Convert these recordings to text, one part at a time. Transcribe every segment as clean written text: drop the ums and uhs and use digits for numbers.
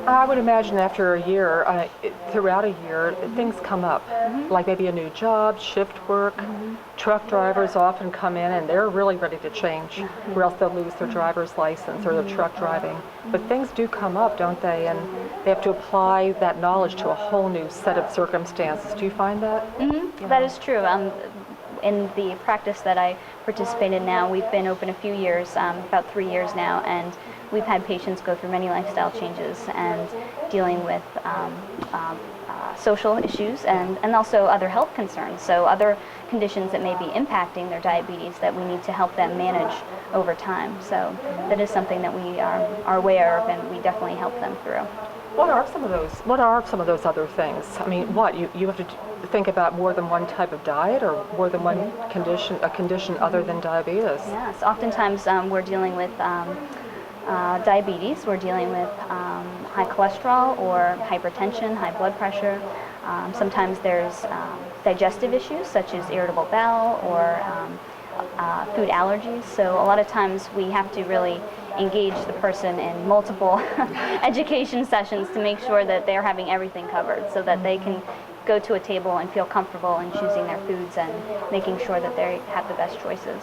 I would imagine after a year, throughout a year, things come up, like maybe a new job, shift work. Truck drivers often come in and they're really ready to change, or else they'll lose their driver's license or their truck driving. But things do come up, don't they? And they have to apply that knowledge to a whole new set of circumstances. Do you find that? That is true. In the practice that I participate in now, we've been open a few years, about 3 years now, and we've had patients go through many lifestyle changes and dealing with social issues and also other health concerns, so other conditions that may be impacting their diabetes that we need to help them manage over time. So that is something that we are aware of, and we definitely help them through. What are some of those? What are some of those other things? I mean, what you have to think about more than one type of diet, or more than one condition, a condition other than diabetes? Yes, oftentimes we're dealing with diabetes. We're dealing with high cholesterol or hypertension, high blood pressure. Sometimes there's digestive issues such as irritable bowel or food allergies. So a lot of times we have to really engage the person in multiple education sessions to make sure that they're having everything covered, so that they can go to a table and feel comfortable in choosing their foods and making sure that they have the best choices.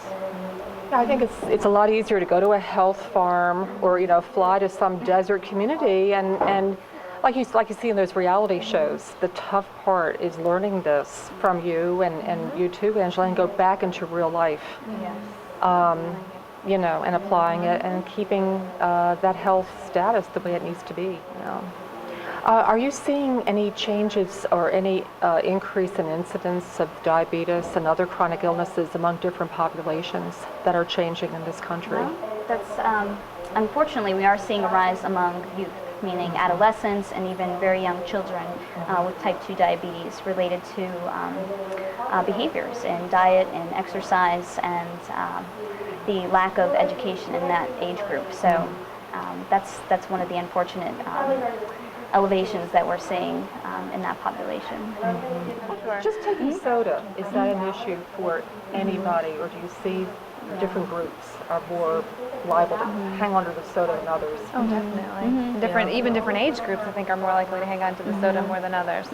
Yeah, I think it's a lot easier to go to a health farm or fly to some desert community and like you see in those reality shows. The tough part is learning this from you and you too, Angela, and go back into real life. Yes. And applying it and keeping that health status the way it needs to be. Are you seeing any changes or any increase in incidence of diabetes and other chronic illnesses among different populations that are changing in this country? Well, that's unfortunately we are seeing a rise among youth, meaning adolescents and even very young children with type 2 diabetes related to behaviors in diet and exercise and the lack of education in that age group. So that's one of the unfortunate elevations that we're seeing in that population. Just taking soda, is that an issue for anybody, or do you see different groups are more liable to hang on to the soda than others? Oh, definitely. Even different age groups, I think, are more likely to hang on to the soda more than others.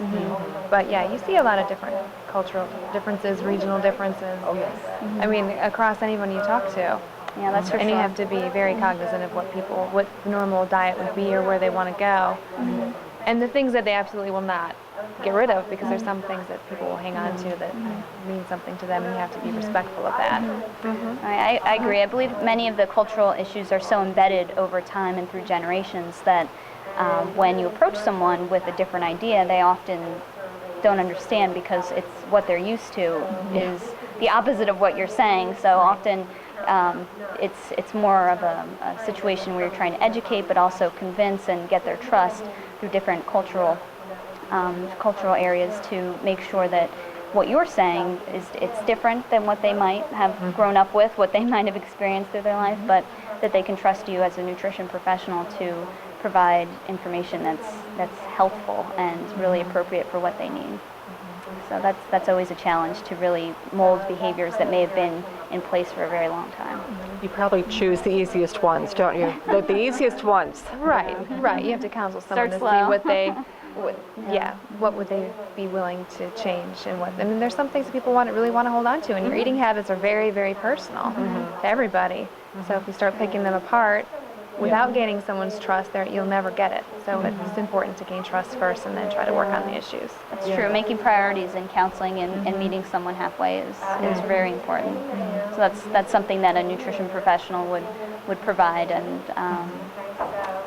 But yeah, you see a lot of different cultural differences, regional differences. Oh, yes. I mean, across anyone you talk to. Yeah, that's for and sure. you have to be very cognizant of what the normal diet would be or where they want to go. And the things that they absolutely will not get rid of, because there's some things that people will hang on to that mean something to them, and you have to be respectful of that. I agree. I believe many of the cultural issues are so embedded over time and through generations that when you approach someone with a different idea, they often don't understand, because it's what they're used to is the opposite of what you're saying. So often it's more of a situation where you're trying to educate but also convince and get their trust through different cultural areas to make sure that what you're saying it's different than what they might have grown up with, what they might have experienced through their life, but that they can trust you as a nutrition professional to provide information that's healthful and really appropriate for what they need. So that's always a challenge, to really mold behaviors that may have been in place for a very long time. You probably choose the easiest ones, don't you? The easiest ones. Right. You have to counsel someone Start to slow. see what they, what would they be willing to change, and what. I mean, there's some things that people really want to hold on to, and your eating habits are very, very personal to everybody. So if you start picking them apart without gaining someone's trust, you'll never get it. So it's important to gain trust first, and then try to work on the issues. That's true. Making priorities in counseling and meeting someone halfway is very important. So that's something that a nutrition professional would provide, and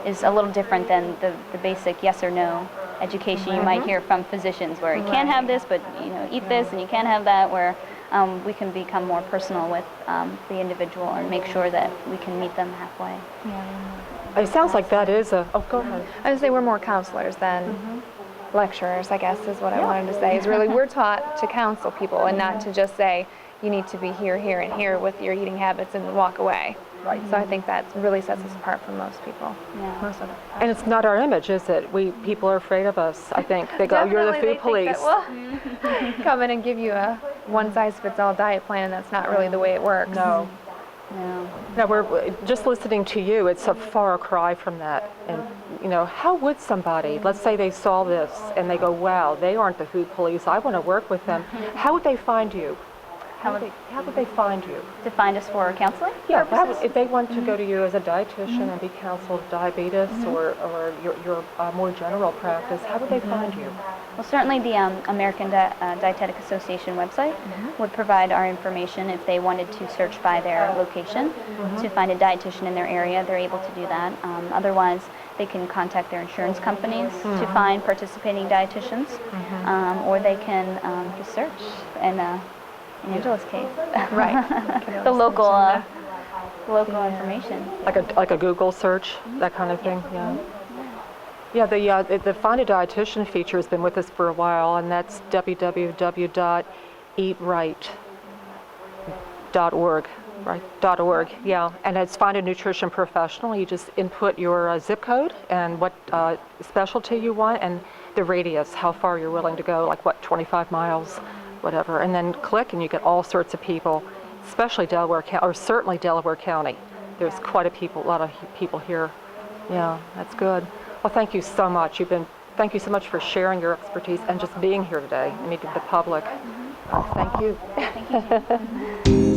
is a little different than the basic yes or no education you might hear from physicians, where you can't have this, but eat this, and you can't have that. Where we can become more personal with the individual and make sure that we can meet them halfway. It sounds like that is a... Oh, go ahead. I would say we're more counselors than lecturers, I guess, is what I wanted to say. Is really we're taught to counsel people and not to just say, you need to be here, here, and here with your eating habits and walk away. Right. So I think that really sets us apart from most people. Yeah. Most of them. And it's not our image, is it? People are afraid of us, I think. They go, you're the food police. Come in and give you a one-size-fits-all diet plan, and that's not really the way it works. No. No. Now, we're just listening to you, it's a far cry from that. And, you know, how would somebody, let's say they saw this and they go, wow, they aren't the Hoot Police, I want to work with them. How would they find you? How would they find you? To find us for counseling Yeah, purposes? if they want to go to you as a dietitian and be counseled diabetes or your more general practice, how would they find you? Well, certainly the American Dietetic Association website would provide our information if they wanted to search by their location to find a dietitian in their area. They're able to do that. Otherwise, they can contact their insurance companies to find participating dietitians, or they can just search. And in Angela's case, Right. the local information. Like a Google search, that kind of thing, yeah. Yeah, the Find a Dietitian feature has been with us for a while, and that's www.eatright.org, right? .org, yeah. And it's Find a Nutrition Professional. You just input your zip code and what specialty you want and the radius, how far you're willing to go, like what, 25 miles, whatever. And then click and you get all sorts of people, especially Delaware County, or certainly Delaware County. There's quite a lot of people here. Yeah, that's good. Well, thank you so much. Thank you so much for sharing your expertise and just being here today and meeting the public. Thank you. Thank you.